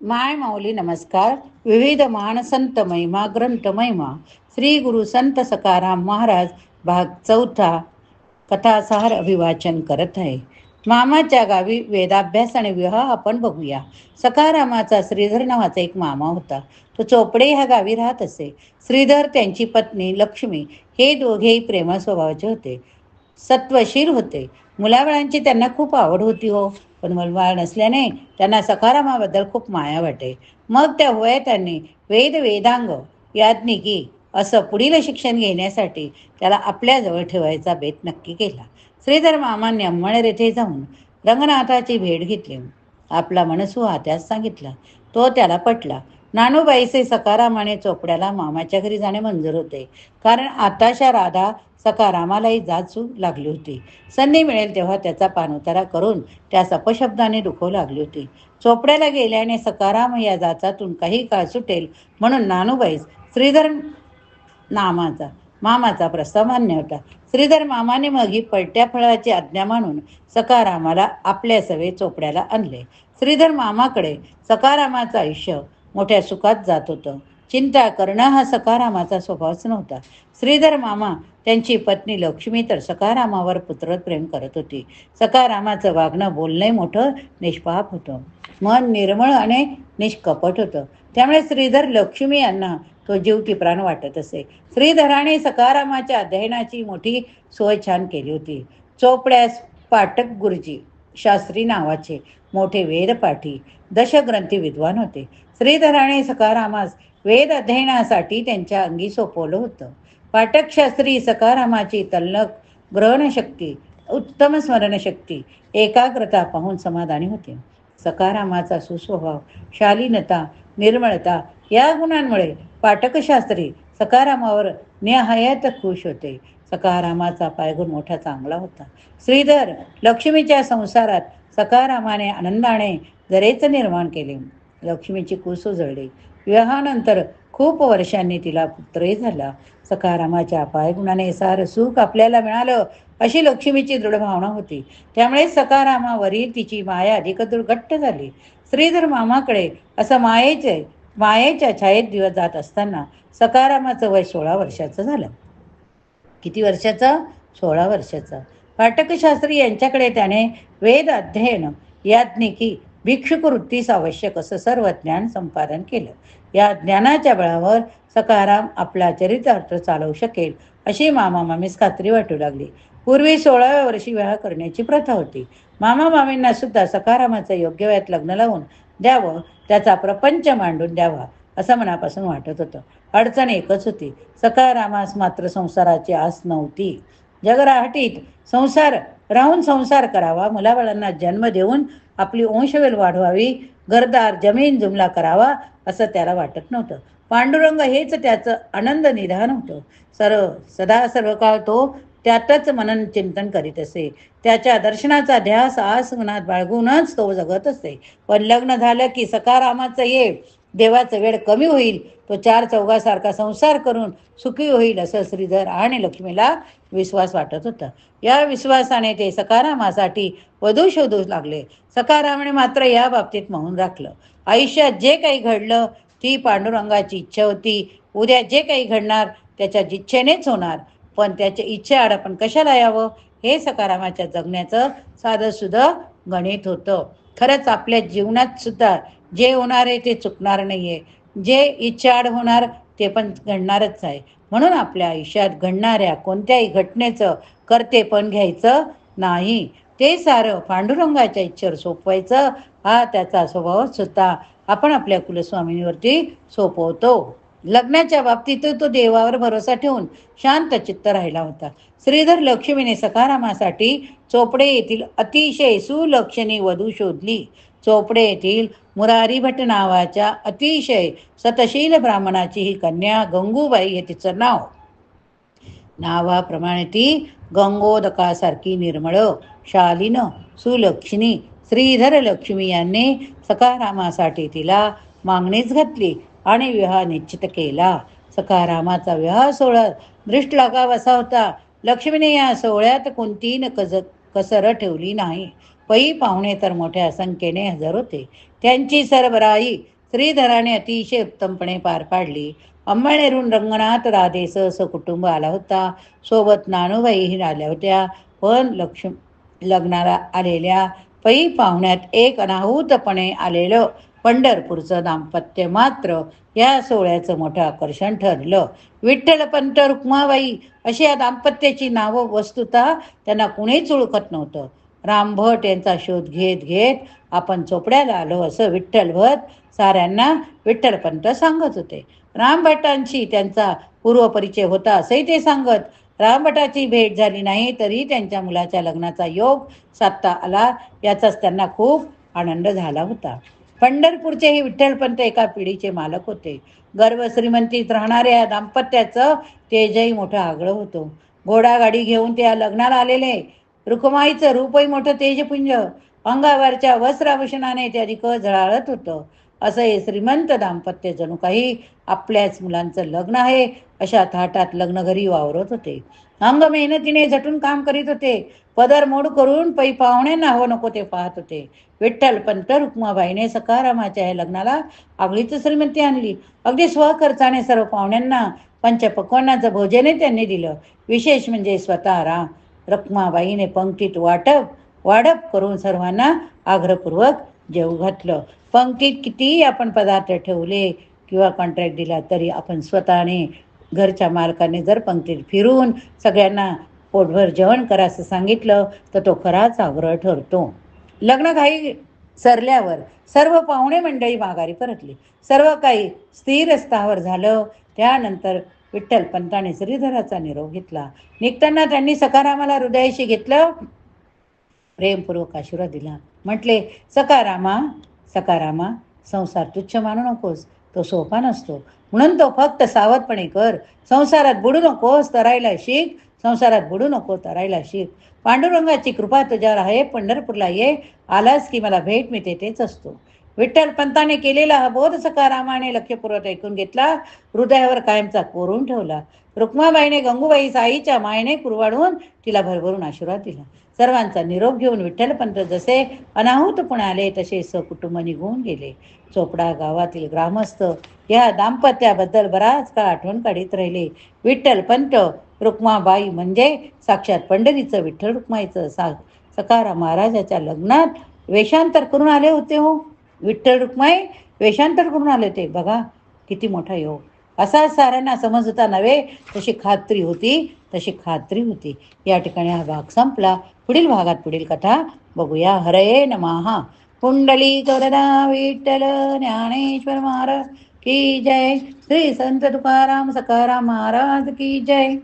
माय माऊली नमस्कार. विविध मानसंत महिमा ग्रंथ महिमा श्री गुरु संत सखाराम महाराज भाग चौथा कथासार अभिवाचन करत आहे. मामाच्या गावी वेदाभ्यास आणि विवाह आपण बघूया. सखारामाचा श्रीधर नावाचा एक मामा होता. तो चोपडे ह्या गावी राहत असे. श्रीधर त्यांची पत्नी लक्ष्मी हे दोघेही प्रेमळ स्वभावाचे होते. सत्वशील होते. मुलाबाळांची त्यांना खूप आवड होती हो. पण मुलबाळ नसल्याने त्यांना सखारामाबद्दल खूप माया वाटे. मग त्या त्यांनी वेदांग याज्ञिकी असं पुढील शिक्षण घेण्यासाठी त्याला आपल्याजवळ ठेवायचा बेत नक्की केला. श्रीधर मामांनी अंमळनेर येथे जाऊन रंगनाथाची भेट घेतली. आपला मनसुहा त्यास सांगितला. तो त्याला पटला. नानूबाईचे सखारामाने चोपड्याला मामाच्या घरी जाणे मंजूर होते. कारण आताशा राधा सखारामालाही जाचू लागली होती. संधी मिळेल तेव्हा त्याचा पाणउतारा करून त्यास अपशब्दाने दुखवू लागली होती. चोपड्याला गेल्याने सखाराम या जाचातून काही काळ सुटेल म्हणून नानूबाईस श्रीधर मामाचा प्रस्ताव मान्य होता. श्रीधर मामाने मग ही पलट्या फळाची आज्ञा मानून सखारामाला आपल्या सवे चोपड्याला आणले. श्रीधर मामाकडे सखारामाचं आयुष्य मोठ्या सुखात जात होतं. चिंता करणं हा सखारामाचा स्वभावच नव्हता. श्रीधर मामा त्यांची पत्नी लक्ष्मी तर सखारामावर पुत्रवत प्रेम करत होती. सखारामाचं वागणं बोलणंही मोठं निष्पाप होतं. मन निर्मळ आणि निष्कपट होतं. त्यामुळे श्रीधर लक्ष्मी यांना तो जीव की प्राण वाटत असे. श्रीधराने सखारामाच्या अध्ययनाची मोठी सोय छान केली होती. चोपड्यास पाठक गुरुजी शास्त्री नावाचे मोठे वेदपाठी दशग्रंथी विद्वान होते. श्रीधराने सखारामास वेद अध्ययनासाठी त्यांच्या अंगी सोपवलं होतं. पाठक शास्त्री सखारामाची तल्लख ग्रहणशक्ती, उत्तम स्मरणशक्ती, एकाग्रता पाहून समाधानी होते. सखारामाचा सुस्वभाव, शालीनता, निर्मळता या गुणांमुळे पाठकशास्त्री सखारामावर निहायत खुश होते. सखारामाचा पायगुण मोठा चांगला होता. श्रीधर लक्ष्मीच्या संसारात सखारामाने आनंदाने जरेच निर्माण केले. लक्ष्मीची कुस उजळली. विवाहानंतर खूप वर्षांनी तिला पुत्रही झाला. सखारामाच्या पायगुणाने सारं सुख आपल्याला मिळालं अशी लक्ष्मीची दृढ भावना होती. त्यामुळे सखारामावरील तिची माया अधिक घट्ट झाली. श्रीधर मामाकडे असं मायेच्या छायेत दिवस जात असताना सखारामाचं वय 16 वर्षाचं झालं. किती वर्षाचं? 16 वर्षाचा. पाठकशास्त्री यांच्याकडे त्याने वेद अध्ययन, याज्ञिकी, भिक्षुक वृत्तीस आवश्यक असं सर्व ज्ञान संपादन केलं. या ज्ञानाच्या बळावर सखाराम आपला चरितार्थ चालवू शकेल अशी मामा मामीस खात्री वाटू लागली. पूर्वी 16व्या वर्षी विवाह करण्याची प्रथा होती. मामा मामींना सुद्धा सखारामाचं योग्य वयात लग्न लावून द्यावं, त्याचा प्रपंच मांडून द्यावा असं मनापासून वाटत होतं. अडचण एकच होती. सखारामास मात्र संसाराची आस नव्हती. जगराहटीत संसार करावा, मुलाबाळांना जन्म देऊन आपली वंशवेल वाढवावी, घरदार जमीन जुमला करावा असं त्याला वाटत नव्हतं. पांडुरंग हेच त्याचं आनंद निधान होतं. सदा सर्व काळ तो त्यातच मनन चिंतन करीत असे. त्याच्या दर्शनाचा ध्यास आस मनात बाळगूनच तो जगत असे. पण लग्न झालं की सखारामाचं देवाचं वेळ कमी होईल, तो 4 चौघासारखा संसार करून सुखी होईल असं श्रीधर आणि लक्ष्मीला विश्वास वाटत होता. या विश्वासाने ते सखारामासाठी वधू शोधू लागले. सखारामाने मात्र या बाबतीत मौन राखलं. आयुष्यात जे काही घडलं ती पांडुरंगाची इच्छा होती. उद्या जे काही घडणार त्याच्या इच्छेनेच होणार. पण त्याच्या इच्छेआड आपण कशाला यावं हे सखारामाच्या जगण्याचं साधं सुद्धा गणित होतं. खरंच आपल्या जीवनात सुद्धा जे होणार आहे ते चुकणार नाहीये. जे इच्छाआड होणार ते पण घडणारच आहे. म्हणून आपल्या आयुष्यात घडणाऱ्या कोणत्याही घटनेचं कर्तेपण घ्यायचं नाही. ते सारं पांडुरंगाच्या इच्छेवर सोपवायचं हा त्याचा स्वभावच होता. आपण आपल्या कुलस्वामींवरती सोपवतो. लग्नाच्या बाबतीत तो देवावर भरोसा ठेवून शांत चित्त राहिला होता. श्रीधर लक्ष्मीने सखारामासाठी चोपडे येथील अतिशय सुलक्षणी वधू शोधली. चोपडे येथील मुरारी भट नावाच्या अतिशय सतशील ब्राह्मणाची ही कन्या गंगूबाई हे तिचं नाव. नावाप्रमाणे ती गंगोदकासारखी निर्मळ, शालीन, सुलक्षणी. श्रीधर लक्ष्मी यांनी सखारामासाठी तिला मागणीच घातली आणि विवाह निश्चित केला. सखारामाचा विवाह सोहळा दृष्ट लागावा असा होता. लक्ष्मीने या सोहळ्यात कोणतीही कसर ठेवली नाही. पै पाहुणे तर मोठ्या संख्येने हजर होते. त्यांची सरबराई श्रीधराने अतिशय उत्तमपणे पार पाडली. अंमळनेरून रंगनाथ राधेसह कुटुंब आला होता. सोबत नानूबाईही आल्या होत्या. पण लग्नाला आलेल्या पै पाहुण्यात एक अनाहूतपणे आलेलं पंढरपूरचं दाम्पत्य मात्र या सोहळ्याचं मोठं आकर्षण ठरलं. विठ्ठलपंत रुक्माबाई अशी या दाम्पत्याची नावं वस्तुतः त्यांना कुणीच ओळखत नव्हतं. रामभट यांचा शोध घेत घेत आपण चोपड्याला आलो असं विठ्ठलभट साऱ्यांना विठ्ठलपंत सांगत होते. रामभटांशी त्यांचा पूर्वपरिचय होता असंही ते सांगत. रामभटाची भेट झाली नाही तरी त्यांच्या मुलाच्या लग्नाचा योग साधता आला याचाच त्यांना खूप आनंद झाला होता. पंढरपूरचे हे विठ्ठलपंत एका पिढीचे मालक होते. गर्भ श्रीमंतीत राहणाऱ्या दाम्पत्याचं तेजही मोठं आगळं होतं. घोडागाडी घेऊन त्या लग्नाला आलेले. रुक्माईचं रूपही मोठं तेजपुंज. अंगावरच्या वस्त्राभूषणाने ते अधिक झळाळत होतं. असं हे श्रीमंत दाम्पत्य जणू काही आपल्याच मुलांचं लग्न आहे अशा थाटात लग्नघरी वावरत होते. अंग मेहनतीने झटून काम करीत होते. पदर मोड करून पै पाहुण्यांना हवं नको ते पाहत होते. विठ्ठलपंत रुक्माबाईने सखारामाच्या या लग्नाला आगळीच श्रीमंती आणली. अगदी स्वखर्चाने सर्व पाहुण्यांना पंचपक्वान्नाचं भोजनही त्यांनी दिलं. विशेष म्हणजे स्वतः रुक्माबाईने पंक्तीत वाढप करून सर्वांना आग्रहपूर्वक जेवू घातलं. पंक्तीत कितीही आपण पदार्थ ठेवले किंवा कॉन्ट्रॅक्ट दिला तरी आपण स्वतःने घरच्या मालकाने जर पंक्तीत फिरून सगळ्यांना पोटभर जेवण करा असं सांगितलं तर तो खराच आग्रह ठरतो. लग्न काही सरल्यावर सर्व पाहुणे मंडळी माघारी परतली. सर्व काही स्थिर स्थावर झालं. त्यानंतर विठ्ठलपंताने श्रीधराचा निरोप घेतला. निघताना त्यांनी सखारामाला हृदयाशी घेतलं. प्रेमपूर्वक आशीर्वाद दिला. म्हटले, सखारामा, संसार तुच्छ मानू नकोस. तो सोपा नसतो. म्हणून तो फक्त सावधपणे कर. संसारात बुडू नकोस, तरायला शिक. पांडुरंगाची कृपा तुझ्यावर आहे. पंढरपूरला ये. आलास की मला भेट मी तेथेच असतो. विठ्ठलपंताने केलेला हा बोध सखारामाने लक्षपूर्वक ऐकून घेतला. हृदयावर कायमचा कोरून ठेवला. रुक्माबाईने गंगूबाई आईच्या मायेने कुरवाडून तिला भरभरून आशीर्वाद दिला. सर्वांचा निरोप घेऊन विठ्ठलपंत जसे अनाहूतपणे आले तसे सकुटुंब निघून गेले. चोपडा गावातील ग्रामस्थ या दाम्पत्याबद्दल बराच काळ आठवण काढीत राहिले. विठ्ठलपंत रुक्माबाई म्हणजे साक्षात पंढरीचं विठ्ठल रुक्माईचं सखाराम महाराजाच्या लग्नात वेषांतर करून आले होते. हो, विठ्ठल रुक्माई वेषांतर करून आले होते. बघा किती मोठा योग. असा साऱ्यांना समज होता नव्हे, तशी खात्री होती. या ठिकाणी हा भाग संपला. पुढील भागात पुढील कथा बघूया. हरये नमः. पुंडलिक वरदा विठ्ठल ज्ञानेश्वर महाराज की जय. श्री संत तुकाराम सखाराम महाराज की जय.